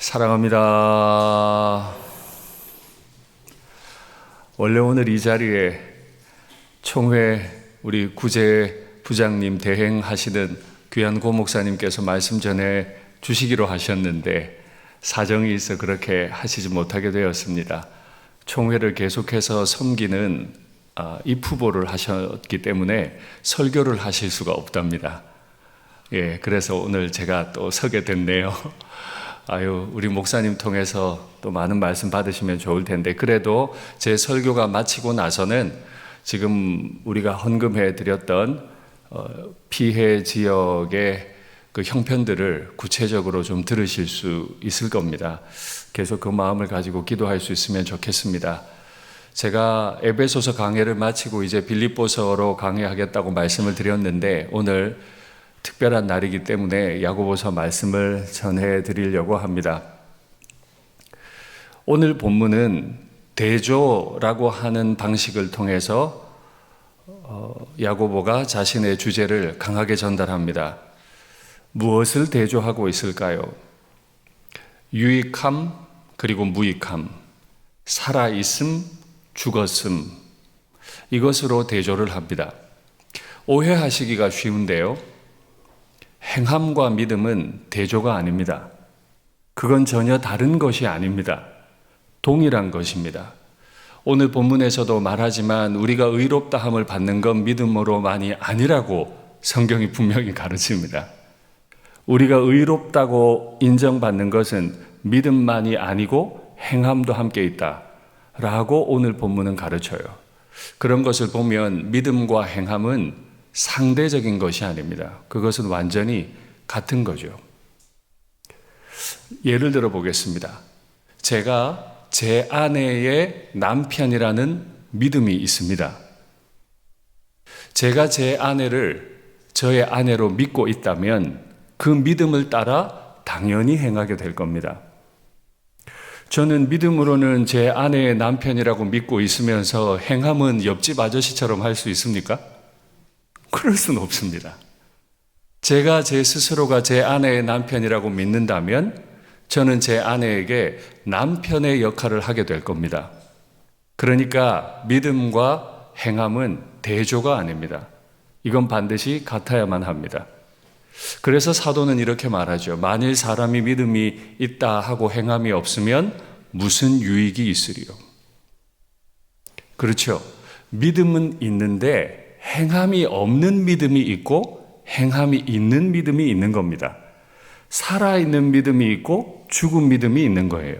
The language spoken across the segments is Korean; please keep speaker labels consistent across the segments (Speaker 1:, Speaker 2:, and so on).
Speaker 1: 사랑합니다. 원래 오늘 이 자리에 총회 우리 구제 부장님 대행하시는 귀한 고 목사님께서 말씀 전해 주시기로 하셨는데 사정이 있어 그렇게 하시지 못하게 되었습니다. 총회를 계속해서 섬기는 입후보를 하셨기 때문에 설교를 하실 수가 없답니다. 그래서 오늘 제가 또 서게 됐네요. 우리 목사님 통해서 또 많은 말씀 받으시면 좋을 텐데, 그래도 제 설교가 마치고 나서는 지금 우리가 헌금해 드렸던 피해 지역의 그 형편들을 구체적으로 좀 들으실 수 있을 겁니다. 계속 그 마음을 가지고 기도할 수 있으면 좋겠습니다. 제가 에베소서 강해를 마치고 이제 빌립보서로 강해하겠다고 말씀을 드렸는데, 오늘 특별한 날이기 때문에 야고보서 말씀을 전해 드리려고 합니다. 오늘 본문은 대조라고 하는 방식을 통해서 야고보가 자신의 주제를 강하게 전달합니다. 무엇을 대조하고 있을까요? 유익함 그리고 무익함, 살아있음, 죽었음, 이것으로 대조를 합니다. 오해하시기가 쉬운데요, 행함과 믿음은 대조가 아닙니다. 그건 전혀 다른 것이 아닙니다. 동일한 것입니다. 오늘 본문에서도 말하지만 우리가 의롭다함을 받는 건 믿음으로만이 아니라고 성경이 분명히 가르칩니다. 우리가 의롭다고 인정받는 것은 믿음만이 아니고 행함도 함께 있다라고 오늘 본문은 가르쳐요. 그런 것을 보면 믿음과 행함은 상대적인 것이 아닙니다. 그것은 완전히 같은 거죠. 예를 들어 보겠습니다. 제가 제 아내의 남편이라는 믿음이 있습니다. 제가 제 아내를 저의 아내로 믿고 있다면 그 믿음을 따라 당연히 행하게 될 겁니다. 저는 믿음으로는 제 아내의 남편이라고 믿고 있으면서 행함은 옆집 아저씨처럼 할 수 있습니까? 그럴 수는 없습니다. 제가 제 스스로가 제 아내의 남편이라고 믿는다면 저는 제 아내에게 남편의 역할을 하게 될 겁니다. 그러니까 믿음과 행함은 대조가 아닙니다. 이건 반드시 같아야만 합니다. 그래서 사도는 이렇게 말하죠. 만일 사람이 믿음이 있다 하고 행함이 없으면 무슨 유익이 있으리요? 그렇죠. 믿음은 있는데 행함이 없는 믿음이 있고 행함이 있는 믿음이 있는 겁니다. 살아있는 믿음이 있고 죽은 믿음이 있는 거예요.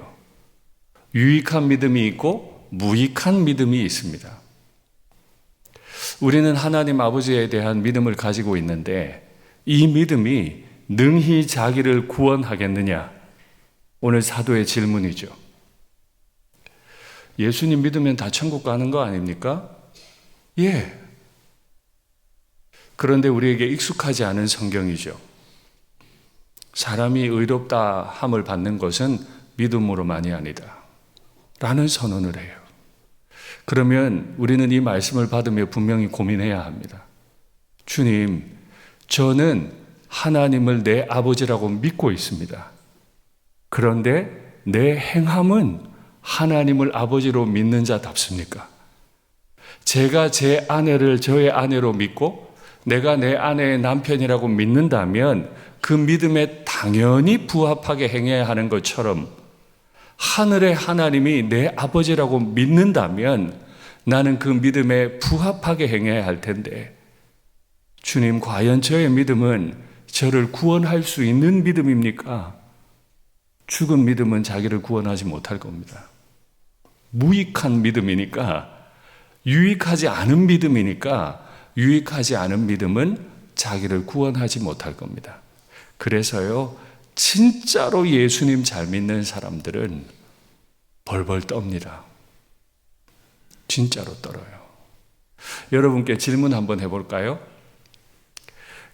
Speaker 1: 유익한 믿음이 있고 무익한 믿음이 있습니다. 우리는 하나님 아버지에 대한 믿음을 가지고 있는데 이 믿음이 능히 자기를 구원하겠느냐? 오늘 사도의 질문이죠. 예수님 믿으면 다 천국 가는 거 아닙니까? 예. 그런데 우리에게 익숙하지 않은 성경이죠. 사람이 의롭다 함을 받는 것은 믿음으로만이 아니다 라는 선언을 해요. 그러면 우리는 이 말씀을 받으며 분명히 고민해야 합니다. 주님, 저는 하나님을 내 아버지라고 믿고 있습니다. 그런데 내 행함은 하나님을 아버지로 믿는 자답습니까? 제가 제 아내를 저의 아내로 믿고 내가 내 아내의 남편이라고 믿는다면 그 믿음에 당연히 부합하게 행해야 하는 것처럼 하늘의 하나님이 내 아버지라고 믿는다면 나는 그 믿음에 부합하게 행해야 할 텐데, 주님, 과연 저의 믿음은 저를 구원할 수 있는 믿음입니까? 죽은 믿음은 자기를 구원하지 못할 겁니다. 무익한 믿음이니까, 유익하지 않은 믿음이니까 유익하지 않은 믿음은 자기를 구원하지 못할 겁니다. 그래서요, 진짜로 예수님 잘 믿는 사람들은 벌벌 떱니다. 진짜로 떨어요. 여러분께 질문 한번 해볼까요?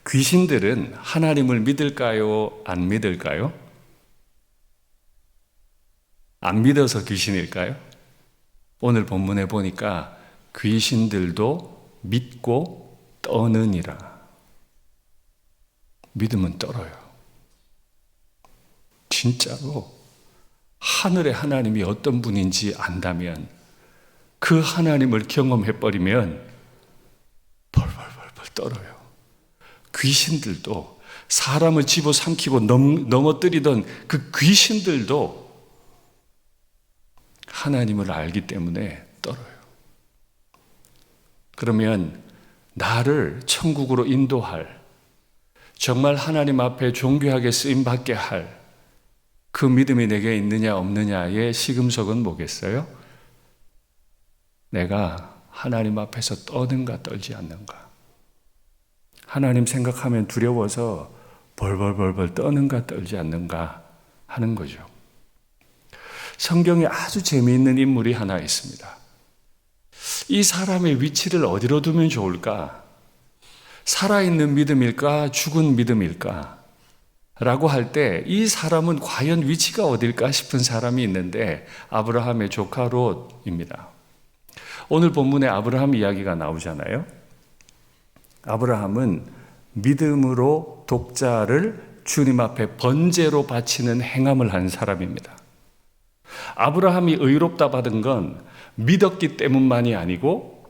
Speaker 1: 귀신들은 하나님을 믿을까요? 안 믿을까요? 안 믿어서 귀신일까요? 오늘 본문에 보니까 귀신들도 믿고 떠느니라. 믿음은 떨어요. 진짜로 하늘의 하나님이 어떤 분인지 안다면, 그 하나님을 경험해버리면 벌벌벌벌 떨어요. 귀신들도, 사람을 집어삼키고 넘어뜨리던 그 귀신들도 하나님을 알기 때문에 떨어요. 그러면 나를 천국으로 인도할, 정말 하나님 앞에 존귀하게 쓰임받게 할 그 믿음이 내게 있느냐 없느냐의 시금석은 뭐겠어요? 내가 하나님 앞에서 떠는가 떨지 않는가. 하나님 생각하면 두려워서 벌벌벌벌 떠는가 떨지 않는가 하는 거죠. 성경에 아주 재미있는 인물이 하나 있습니다. 이 사람의 위치를 어디로 두면 좋을까? 살아있는 믿음일까? 죽은 믿음일까? 라고 할 때 이 사람은 과연 위치가 어딜까 싶은 사람이 있는데, 아브라함의 조카 롯입니다. 오늘 본문에 아브라함 이야기가 나오잖아요. 아브라함은 믿음으로 독자를 주님 앞에 번제로 바치는 행함을 한 사람입니다. 아브라함이 의롭다 받은 건 믿었기 때문만이 아니고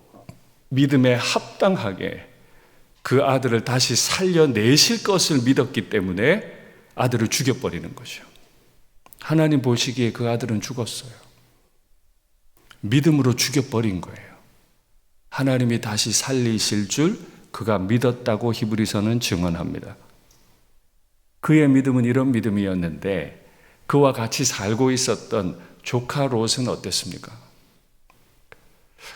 Speaker 1: 믿음에 합당하게 그 아들을 다시 살려내실 것을 믿었기 때문에 아들을 죽여버리는 거죠. 하나님 보시기에 그 아들은 죽었어요. 믿음으로 죽여버린 거예요. 하나님이 다시 살리실 줄 그가 믿었다고 히브리서는 증언합니다. 그의 믿음은 이런 믿음이었는데, 그와 같이 살고 있었던 조카 롯은 어땠습니까?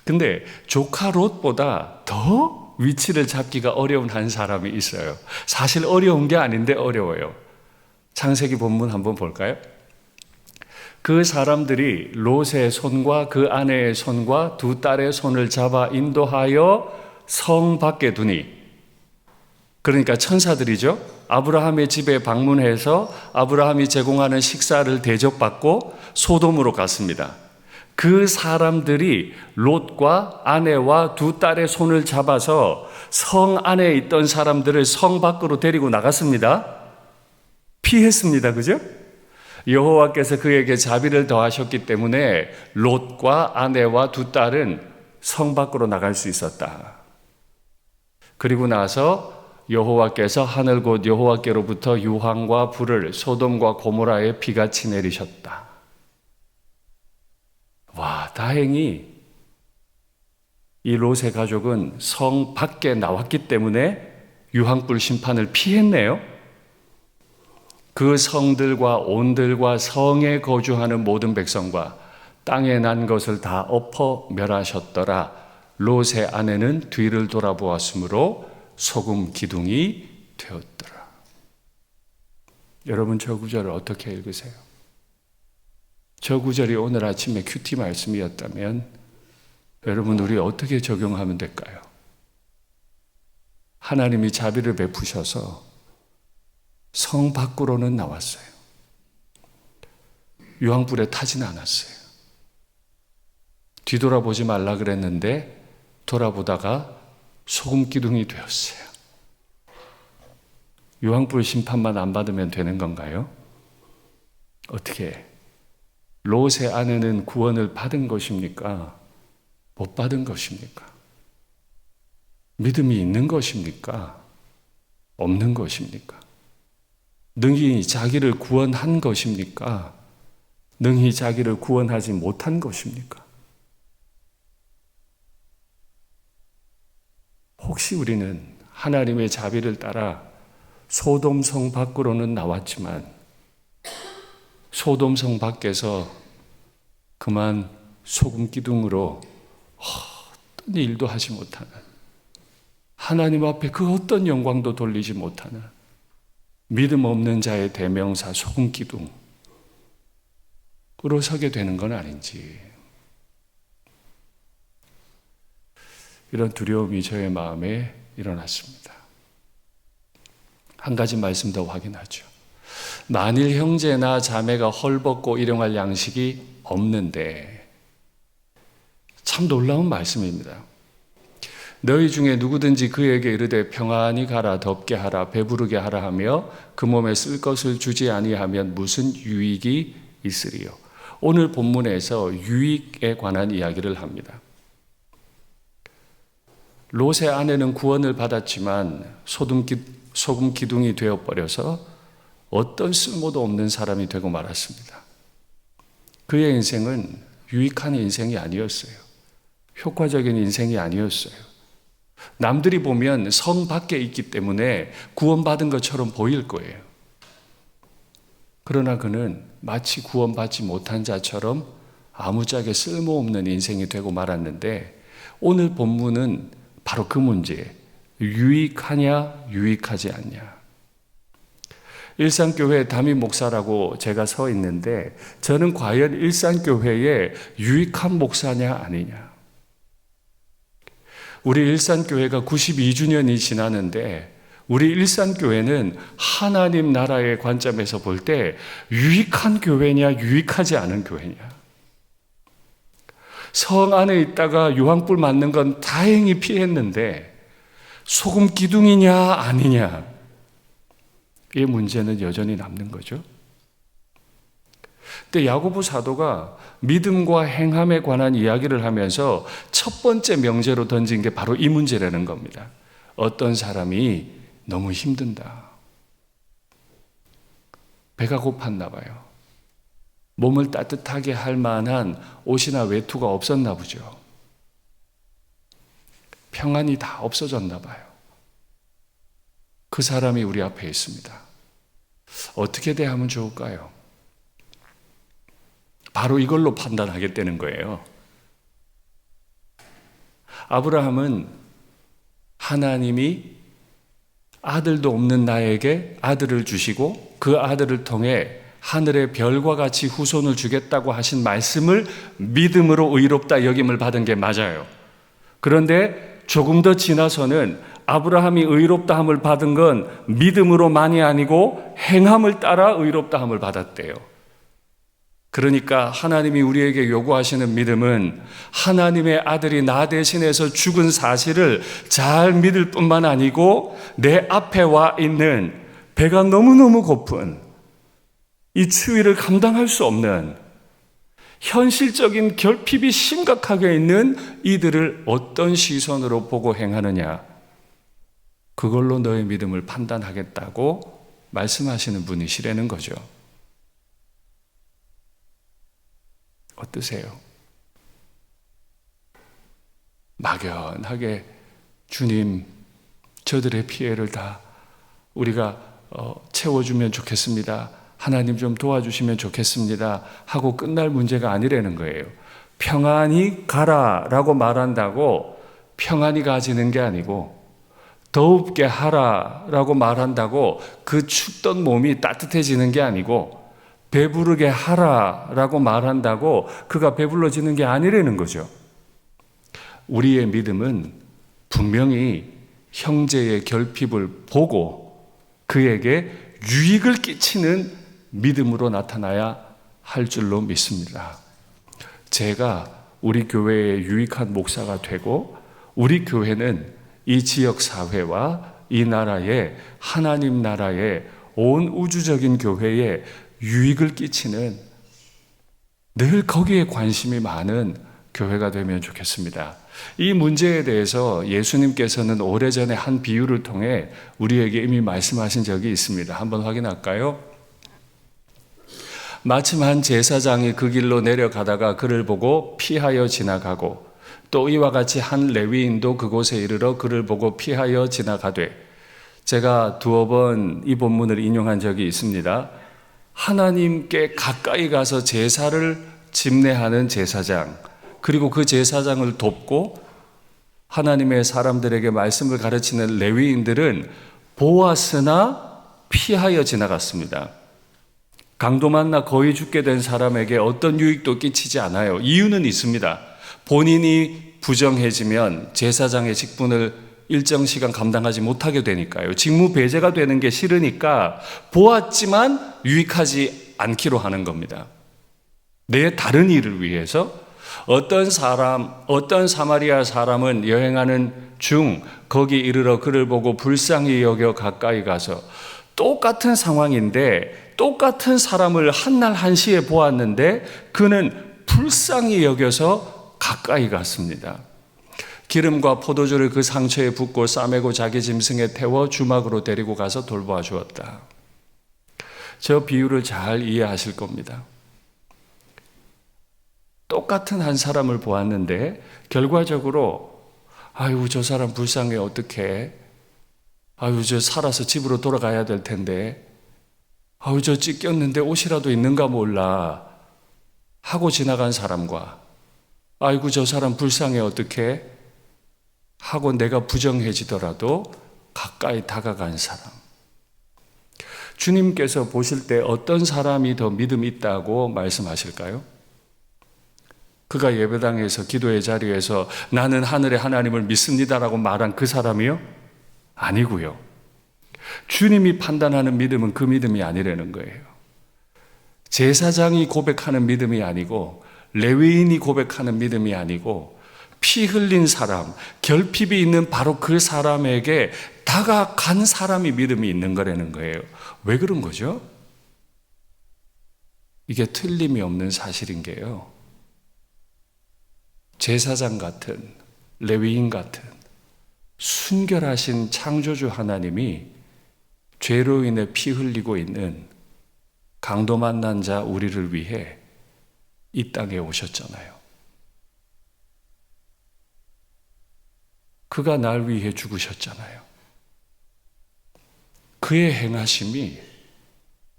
Speaker 1: 근데 조카 롯보다 더 위치를 잡기가 어려운 한 사람이 있어요. 사실 어려운 게 아닌데 어려워요. 창세기 본문 한번 볼까요? 그 사람들이 롯의 손과 그 아내의 손과 두 딸의 손을 잡아 인도하여 성 밖에 두니, 그러니까 천사들이죠. 아브라함의 집에 방문해서 아브라함이 제공하는 식사를 대접받고 소돔으로 갔습니다. 그 사람들이 롯과 아내와 두 딸의 손을 잡아서 성 안에 있던 사람들을 성 밖으로 데리고 나갔습니다. 피했습니다. 그죠? 여호와께서 그에게 자비를 더하셨기 때문에 롯과 아내와 두 딸은 성 밖으로 나갈 수 있었다. 그리고 나서 여호와께서 하늘 곧 여호와께로부터 유황과 불을 소돔과 고모라에 비같이 내리셨다. 와, 다행히 이 롯의 가족은 성 밖에 나왔기 때문에 유황불 심판을 피했네요. 그 성들과 온들과 성에 거주하는 모든 백성과 땅에 난 것을 다 엎어 멸하셨더라. 롯의 아내는 뒤를 돌아보았으므로 소금 기둥이 되었더라. 여러분, 저 구절을 어떻게 읽으세요? 저 구절이 오늘 아침에 큐티 말씀이었다면 여러분, 우리 어떻게 적용하면 될까요? 하나님이 자비를 베푸셔서 성 밖으로는 나왔어요. 유황불에 타진 않았어요. 뒤돌아보지 말라 그랬는데 돌아보다가 소금 기둥이 되었어요. 유황불 심판만 안 받으면 되는 건가요? 어떻게? 롯의 아내는 구원을 받은 것입니까? 못 받은 것입니까? 믿음이 있는 것입니까? 없는 것입니까? 능히 자기를 구원한 것입니까? 능히 자기를 구원하지 못한 것입니까? 혹시 우리는 하나님의 자비를 따라 소돔성 밖으로는 나왔지만 소돔성 밖에서 그만 소금 기둥으로 어떤 일도 하지 못하는, 하나님 앞에 그 어떤 영광도 돌리지 못하는 믿음 없는 자의 대명사 소금 기둥으로 서게 되는 건 아닌지, 이런 두려움이 저의 마음에 일어났습니다. 한 가지 말씀 더 확인하죠. 만일 형제나 자매가 헐벗고 일용할 양식이 없는데, 참 놀라운 말씀입니다. 너희 중에 누구든지 그에게 이르되 평안히 가라, 덥게 하라, 배부르게 하라 하며 그 몸에 쓸 것을 주지 아니하면 무슨 유익이 있으리요? 오늘 본문에서 유익에 관한 이야기를 합니다. 롯의 아내는 구원을 받았지만 소금 기둥이 되어버려서 어떤 쓸모도 없는 사람이 되고 말았습니다. 그의 인생은 유익한 인생이 아니었어요. 효과적인 인생이 아니었어요. 남들이 보면 성 밖에 있기 때문에 구원받은 것처럼 보일 거예요. 그러나 그는 마치 구원받지 못한 자처럼 아무짝에 쓸모없는 인생이 되고 말았는데, 오늘 본문은 바로 그 문제, 유익하냐 유익하지 않냐. 일산교회 담임 목사라고 제가 서 있는데, 저는 과연 일산교회의 유익한 목사냐 아니냐. 우리 일산교회가 92주년이 지나는데, 우리 일산교회는 하나님 나라의 관점에서 볼 때 유익한 교회냐 유익하지 않은 교회냐. 성 안에 있다가 유황불 맞는 건 다행히 피했는데 소금 기둥이냐 아니냐, 이 문제는 여전히 남는 거죠. 근데 야고보 사도가 믿음과 행함에 관한 이야기를 하면서 첫 번째 명제로 던진 게 바로 이 문제라는 겁니다. 어떤 사람이 너무 힘든다. 배가 고팠나 봐요. 몸을 따뜻하게 할 만한 옷이나 외투가 없었나 보죠. 평안이 다 없어졌나 봐요. 그 사람이 우리 앞에 있습니다. 어떻게 대하면 좋을까요? 바로 이걸로 판단하겠다는 거예요. 아브라함은 하나님이 아들도 없는 나에게 아들을 주시고 그 아들을 통해 하늘의 별과 같이 후손을 주겠다고 하신 말씀을 믿음으로 의롭다 여김을 받은 게 맞아요. 그런데 조금 더 지나서는 아브라함이 의롭다함을 받은 건 믿음으로만이 아니고 행함을 따라 의롭다함을 받았대요. 그러니까 하나님이 우리에게 요구하시는 믿음은 하나님의 아들이 나 대신해서 죽은 사실을 잘 믿을 뿐만 아니고 내 앞에 와 있는 배가 너무너무 고픈 이 추위를 감당할 수 없는 현실적인 결핍이 심각하게 있는 이들을 어떤 시선으로 보고 행하느냐, 그걸로 너의 믿음을 판단하겠다고 말씀하시는 분이시라는 거죠. 어떠세요? 막연하게 주님, 저들의 피해를 다 우리가 채워주면 좋겠습니다. 하나님 좀 도와주시면 좋겠습니다. 하고 끝날 문제가 아니라는 거예요. 평안히 가라라고 말한다고 평안히 가지는 게 아니고, 더웁게 하라라고 말한다고 그 춥던 몸이 따뜻해지는 게 아니고, 배부르게 하라라고 말한다고 그가 배불러지는 게 아니라는 거죠. 우리의 믿음은 분명히 형제의 결핍을 보고 그에게 유익을 끼치는 믿음으로 나타나야 할 줄로 믿습니다. 제가 우리 교회의 유익한 목사가 되고, 우리 교회는 이 지역 사회와 이 나라의 하나님 나라의 온 우주적인 교회에 유익을 끼치는, 늘 거기에 관심이 많은 교회가 되면 좋겠습니다. 이 문제에 대해서 예수님께서는 오래전에 한 비유를 통해 우리에게 이미 말씀하신 적이 있습니다. 한번 확인할까요? 마침 한 제사장이 그 길로 내려가다가 그를 보고 피하여 지나가고, 또 이와 같이 한 레위인도 그곳에 이르러 그를 보고 피하여 지나가되, 제가 두어 번 이 본문을 인용한 적이 있습니다. 하나님께 가까이 가서 제사를 집례하는 제사장, 그리고 그 제사장을 돕고 하나님의 사람들에게 말씀을 가르치는 레위인들은 보았으나 피하여 지나갔습니다. 강도 만나 거의 죽게 된 사람에게 어떤 유익도 끼치지 않아요. 이유는 있습니다. 본인이 부정해지면 제사장의 직분을 일정 시간 감당하지 못하게 되니까요. 직무 배제가 되는 게 싫으니까 보았지만 유익하지 않기로 하는 겁니다. 내 다른 일을 위해서 어떤 사마리아 사람은 여행하는 중 거기 이르러 그를 보고 불쌍히 여겨 가까이 가서 똑같은 상황인데 똑같은 사람을 한날 한시에 보았는데 그는 불쌍히 여겨서 가까이 갔습니다. 기름과 포도주를 그 상처에 붓고 싸매고 자기 짐승에 태워 주막으로 데리고 가서 돌보아 주었다. 저 비유를 잘 이해하실 겁니다. 똑같은 한 사람을 보았는데 결과적으로 아유 저 사람 불쌍해 어떡해, 아유 저 살아서 집으로 돌아가야 될 텐데, 아유 저 찢겼는데 옷이라도 있는가 몰라 하고 지나간 사람과 아이고 저 사람 불쌍해 어떡해 하고 내가 부정해지더라도 가까이 다가간 사람. 주님께서 보실 때 어떤 사람이 더 믿음이 있다고 말씀하실까요? 그가 예배당에서 기도의 자리에서 나는 하늘의 하나님을 믿습니다라고 말한 그 사람이요? 아니고요. 주님이 판단하는 믿음은 그 믿음이 아니라는 거예요. 제사장이 고백하는 믿음이 아니고 레위인이 고백하는 믿음이 아니고 피 흘린 사람, 결핍이 있는 바로 그 사람에게 다가간 사람이 믿음이 있는 거라는 거예요. 왜 그런 거죠? 이게 틀림이 없는 사실인 게요. 제사장 같은, 레위인 같은 순결하신 창조주 하나님이 죄로 인해 피 흘리고 있는 강도 만난 자 우리를 위해 이 땅에 오셨잖아요. 그가 날 위해 죽으셨잖아요. 그의 행하심이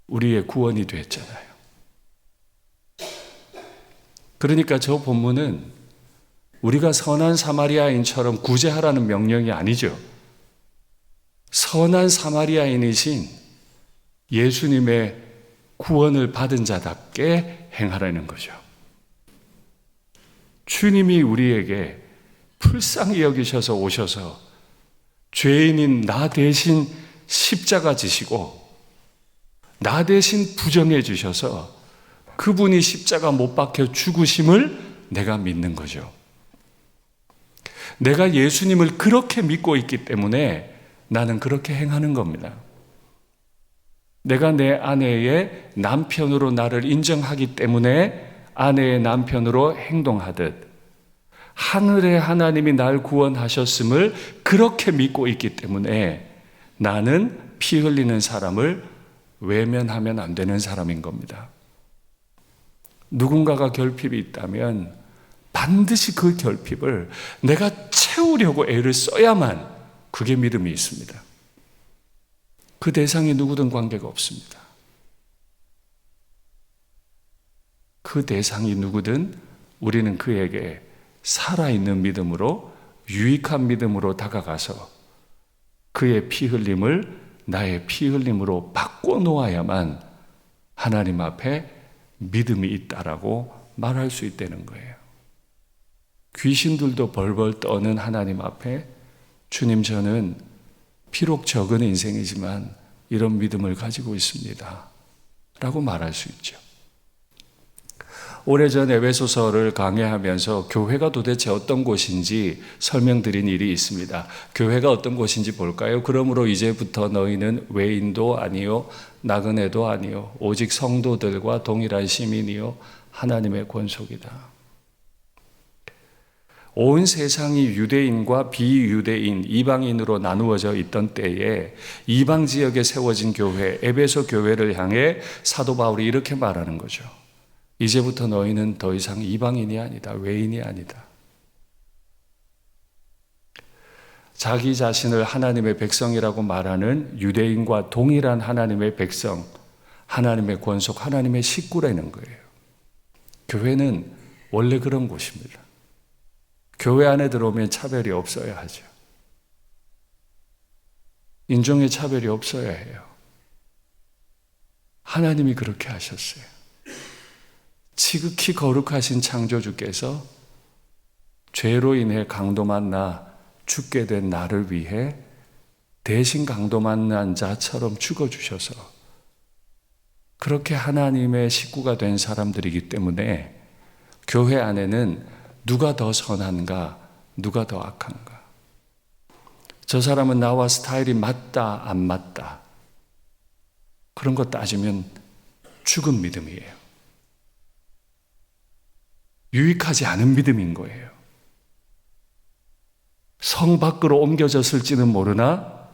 Speaker 1: 우리의 구원이 됐잖아요. 그러니까 저 본문은 우리가 선한 사마리아인처럼 구제하라는 명령이 아니죠. 선한 사마리아인이신 예수님의 구원을 받은 자답게 행하라는 거죠. 주님이 우리에게 불쌍히 여기셔서 오셔서 죄인인 나 대신 십자가 지시고 나 대신 부정해 주셔서 그분이 십자가 못 박혀 죽으심을 내가 믿는 거죠. 내가 예수님을 그렇게 믿고 있기 때문에 나는 그렇게 행하는 겁니다. 내가 내 아내의 남편으로 나를 인정하기 때문에 아내의 남편으로 행동하듯 하늘의 하나님이 날 구원하셨음을 그렇게 믿고 있기 때문에 나는 피 흘리는 사람을 외면하면 안 되는 사람인 겁니다. 누군가가 결핍이 있다면 반드시 그 결핍을 내가 채우려고 애를 써야만 그게 믿음이 있습니다. 그 대상이 누구든 관계가 없습니다. 그 대상이 누구든 우리는 그에게 살아있는 믿음으로, 유익한 믿음으로 다가가서 그의 피 흘림을 나의 피 흘림으로 바꿔놓아야만 하나님 앞에 믿음이 있다라고 말할 수 있다는 거예요. 귀신들도 벌벌 떠는 하나님 앞에 주님 저는 비록 적은 인생이지만 이런 믿음을 가지고 있습니다 라고 말할 수 있죠. 오래전 에베소서를 강해하면서 교회가 도대체 어떤 곳인지 설명드린 일이 있습니다. 교회가 어떤 곳인지 볼까요? 그러므로 이제부터 너희는 외인도 아니요 나그네도 아니요 오직 성도들과 동일한 시민이요 하나님의 권속이다. 온 세상이 유대인과 비유대인, 이방인으로 나누어져 있던 때에 이방 지역에 세워진 교회, 에베소 교회를 향해 사도 바울이 이렇게 말하는 거죠. 이제부터 너희는 더 이상 이방인이 아니다. 외인이 아니다. 자기 자신을 하나님의 백성이라고 말하는 유대인과 동일한 하나님의 백성, 하나님의 권속, 하나님의 식구라는 거예요. 교회는 원래 그런 곳입니다. 교회 안에 들어오면 차별이 없어야 하죠. 인종의 차별이 없어야 해요. 하나님이 그렇게 하셨어요. 지극히 거룩하신 창조주께서 죄로 인해 강도 만나 죽게 된 나를 위해 대신 강도 만난 자처럼 죽어주셔서 그렇게 하나님의 식구가 된 사람들이기 때문에 교회 안에는 누가 더 선한가, 누가 더 악한가, 저 사람은 나와 스타일이 맞다, 안 맞다, 그런 거 따지면 죽은 믿음이에요. 유익하지 않은 믿음인 거예요. 성 밖으로 옮겨졌을지는 모르나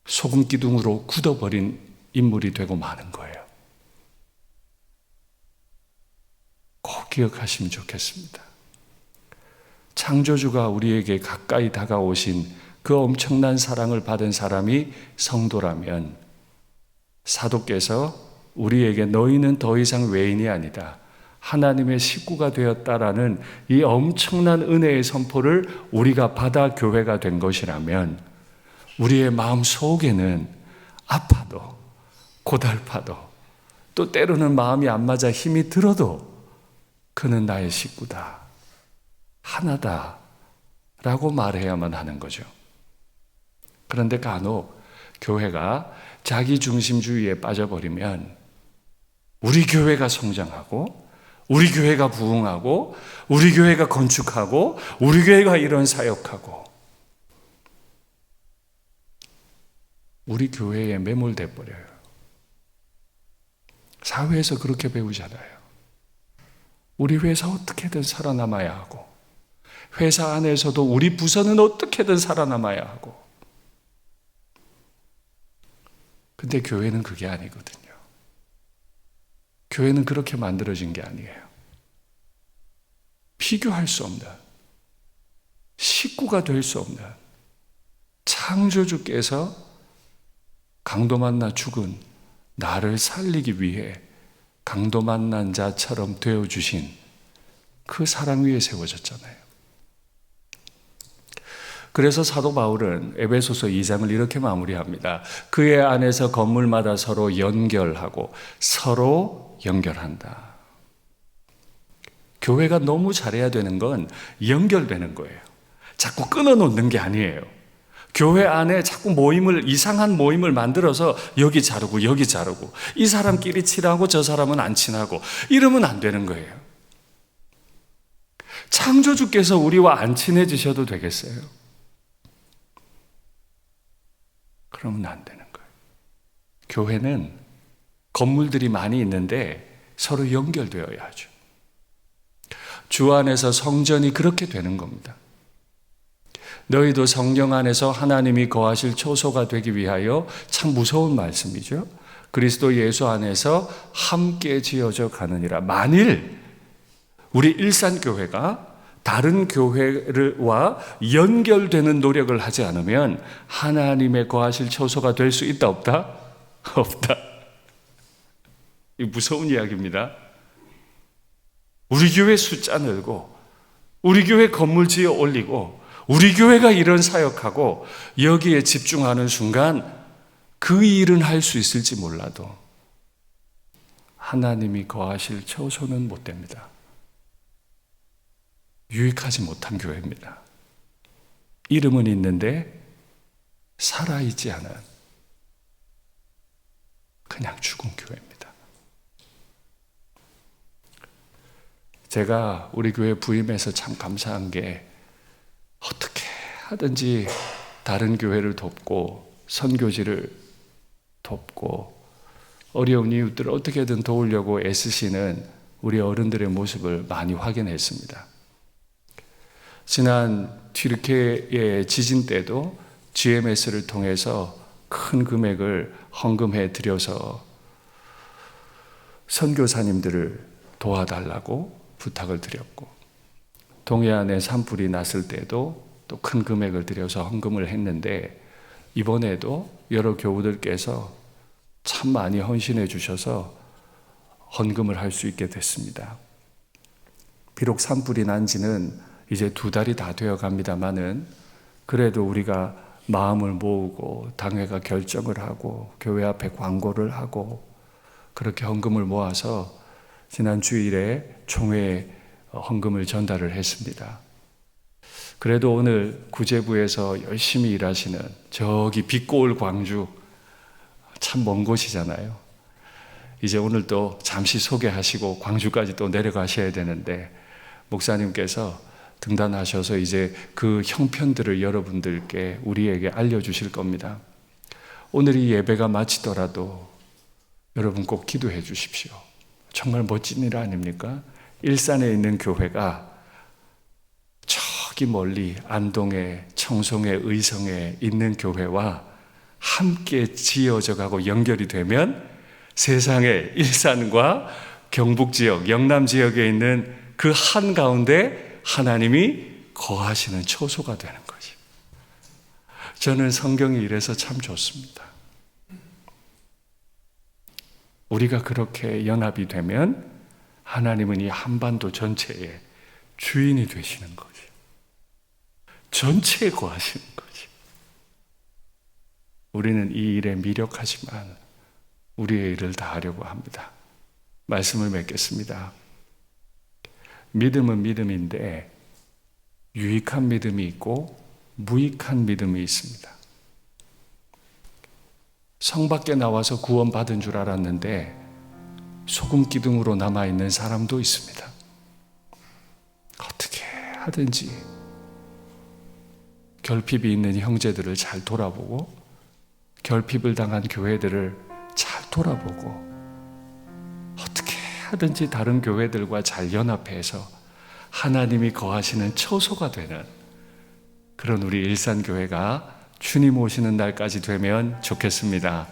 Speaker 1: 소금 기둥으로 굳어버린 인물이 되고 마는 거예요. 꼭 기억하시면 좋겠습니다. 창조주가 우리에게 가까이 다가오신 그 엄청난 사랑을 받은 사람이 성도라면 사도께서 우리에게 너희는 더 이상 외인이 아니다, 하나님의 식구가 되었다라는 이 엄청난 은혜의 선포를 우리가 받아 교회가 된 것이라면 우리의 마음 속에는 아파도 고달파도 또 때로는 마음이 안 맞아 힘이 들어도 그는 나의 식구다, 하나다 라고 말해야만 하는 거죠. 그런데 간혹 교회가 자기중심주의에 빠져버리면 우리 교회가 성장하고 우리 교회가 부흥하고 우리 교회가 건축하고 우리 교회가 이런 사역하고 우리 교회에 매몰돼 버려요. 사회에서 그렇게 배우잖아요. 우리 회사 어떻게든 살아남아야 하고 회사 안에서도 우리 부서는 어떻게든 살아남아야 하고. 근데 교회는 그게 아니거든요. 교회는 그렇게 만들어진 게 아니에요. 비교할 수 없는, 식구가 될 수 없는 창조주께서 강도 만나 죽은 나를 살리기 위해 강도 만난 자처럼 되어주신 그 사랑 위에 세워졌잖아요. 그래서 사도 바울은 에베소서 2장을 이렇게 마무리합니다. 그의 안에서 건물마다 서로 연결하고 서로 연결한다. 교회가 너무 잘해야 되는 건 연결되는 거예요. 자꾸 끊어놓는 게 아니에요. 교회 안에 자꾸 이상한 모임을 만들어서 여기 자르고 여기 자르고 이 사람끼리 친하고 저 사람은 안 친하고 이러면 안 되는 거예요. 창조주께서 우리와 안 친해지셔도 되겠어요? 그러면 안 되는 거예요. 교회는 건물들이 많이 있는데 서로 연결되어야 하죠. 주 안에서 성전이 그렇게 되는 겁니다. 너희도 성령 안에서 하나님이 거하실 초소가 되기 위하여, 참 무서운 말씀이죠. 그리스도 예수 안에서 함께 지어져 가느니라. 만일 우리 일산교회가 다른 교회와 연결되는 노력을 하지 않으면 하나님의 거하실 초소가 될 수 있다 없다? 없다. 이 무서운 이야기입니다. 우리 교회 숫자 늘고 우리 교회 건물 지어 올리고 우리 교회가 이런 사역하고 여기에 집중하는 순간 그 일은 할 수 있을지 몰라도 하나님이 거하실 처소는 못 됩니다. 유익하지 못한 교회입니다. 이름은 있는데 살아있지 않은 그냥 죽은 교회입니다. 제가 우리 교회 부임해서 참 감사한 게 어떻게 하든지 다른 교회를 돕고 선교지를 돕고 어려운 이웃들을 어떻게든 도우려고 애쓰시는 우리 어른들의 모습을 많이 확인했습니다. 지난 튀르키예의 지진 때도 GMS를 통해서 큰 금액을 헌금해 드려서 선교사님들을 도와달라고 부탁을 드렸고, 동해안에 산불이 났을 때도 또 큰 금액을 들여서 헌금을 했는데 이번에도 여러 교우들께서 참 많이 헌신해 주셔서 헌금을 할 수 있게 됐습니다. 비록 산불이 난 지는 이제 2달이 다 되어 갑니다만은 그래도 우리가 마음을 모으고 당회가 결정을 하고 교회 앞에 광고를 하고 그렇게 헌금을 모아서 지난 주일에 총회에 헌금을 전달을 했습니다. 그래도 오늘 구제부에서 열심히 일하시는 저기 빛고울 광주, 참 먼 곳이잖아요. 이제 오늘 또 잠시 소개하시고 광주까지 또 내려가셔야 되는데 목사님께서 등단하셔서 이제 그 형편들을 여러분들께 우리에게 알려주실 겁니다. 오늘 이 예배가 마치더라도 여러분 꼭 기도해 주십시오. 정말 멋진 일 아닙니까? 일산에 있는 교회가 저기 멀리 안동에, 청송에, 의성에 있는 교회와 함께 지어져 가고 연결이 되면 세상의 일산과 경북 지역, 영남 지역에 있는 그 한가운데 하나님이 거하시는 처소가 되는 거지. 저는 성경이 이래서 참 좋습니다. 우리가 그렇게 연합이 되면 하나님은 이 한반도 전체의 주인이 되시는 거지. 전체에 거하시는 거지. 우리는 이 일에 미력하지만 우리의 일을 다 하려고 합니다. 말씀을 맺겠습니다. 믿음은 믿음인데 유익한 믿음이 있고 무익한 믿음이 있습니다. 성 밖에 나와서 구원받은 줄 알았는데 소금 기둥으로 남아있는 사람도 있습니다. 어떻게 하든지 결핍이 있는 형제들을 잘 돌아보고 결핍을 당한 교회들을 잘 돌아보고 어떻게 하든지 다른 교회들과 잘 연합해서 하나님이 거하시는 처소가 되는 그런 우리 일산교회가 주님 오시는 날까지 되면 좋겠습니다.